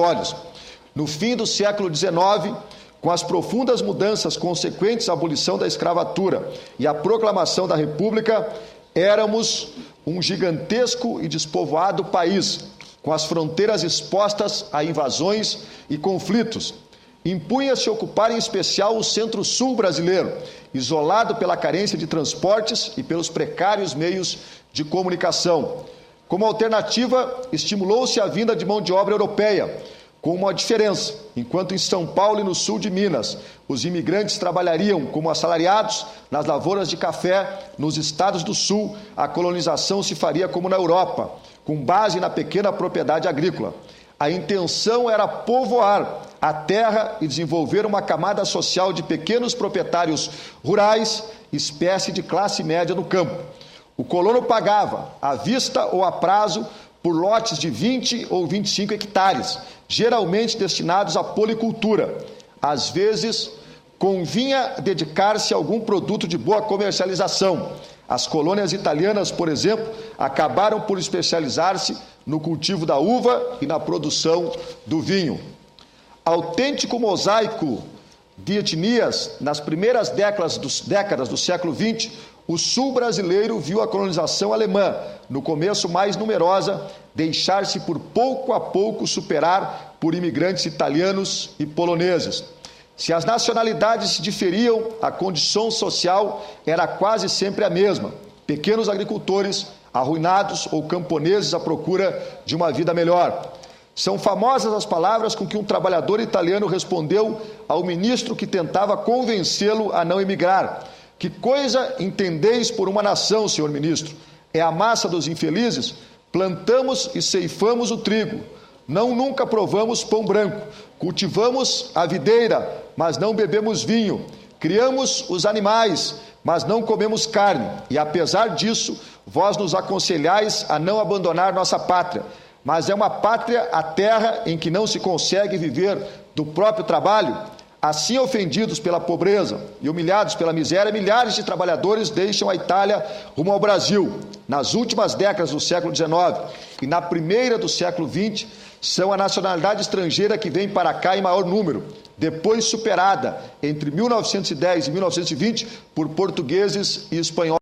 territórios. No fim do século XIX, com as profundas mudanças consequentes à abolição da escravatura e à proclamação da República, éramos um gigantesco e despovoado país, com as fronteiras expostas a invasões e conflitos. Impunha-se ocupar em especial o centro-sul brasileiro, isolado pela carência de transportes e pelos precários meios de comunicação. Como alternativa, estimulou-se a vinda de mão de obra europeia, com uma diferença: enquanto em São Paulo e no sul de Minas, os imigrantes trabalhariam como assalariados nas lavouras de café, nos estados do sul, a colonização se faria como na Europa, com base na pequena propriedade agrícola. A intenção era povoar a terra e desenvolver uma camada social de pequenos proprietários rurais, espécie de classe média no campo. O colono pagava, à vista ou a prazo, por lotes de 20 ou 25 hectares, geralmente destinados à policultura. Às vezes, convinha dedicar-se a algum produto de boa comercialização. As colônias italianas, por exemplo, acabaram por especializar-se no cultivo da uva e na produção do vinho. Autêntico mosaico de etnias, nas primeiras décadas do século XX, o sul brasileiro viu a colonização alemã, no começo mais numerosa, deixar-se por pouco a pouco superar por imigrantes italianos e poloneses. Se as nacionalidades se diferiam, a condição social era quase sempre a mesma: pequenos agricultores, arruinados ou camponeses à procura de uma vida melhor. São famosas as palavras com que um trabalhador italiano respondeu ao ministro que tentava convencê-lo a não emigrar: "Que coisa entendeis por uma nação, senhor ministro? É a massa dos infelizes? Plantamos e ceifamos o trigo, não nunca provamos pão branco, cultivamos a videira, mas não bebemos vinho, criamos os animais, mas não comemos carne, e apesar disso, vós nos aconselhais a não abandonar nossa pátria. Mas é uma pátria a terra em que não se consegue viver do próprio trabalho?" Assim, ofendidos pela pobreza e humilhados pela miséria, milhares de trabalhadores deixam a Itália rumo ao Brasil. Nas últimas décadas do século XIX e na primeira do século XX, são a nacionalidade estrangeira que vem para cá em maior número, depois superada entre 1910 e 1920 por portugueses e espanhóis.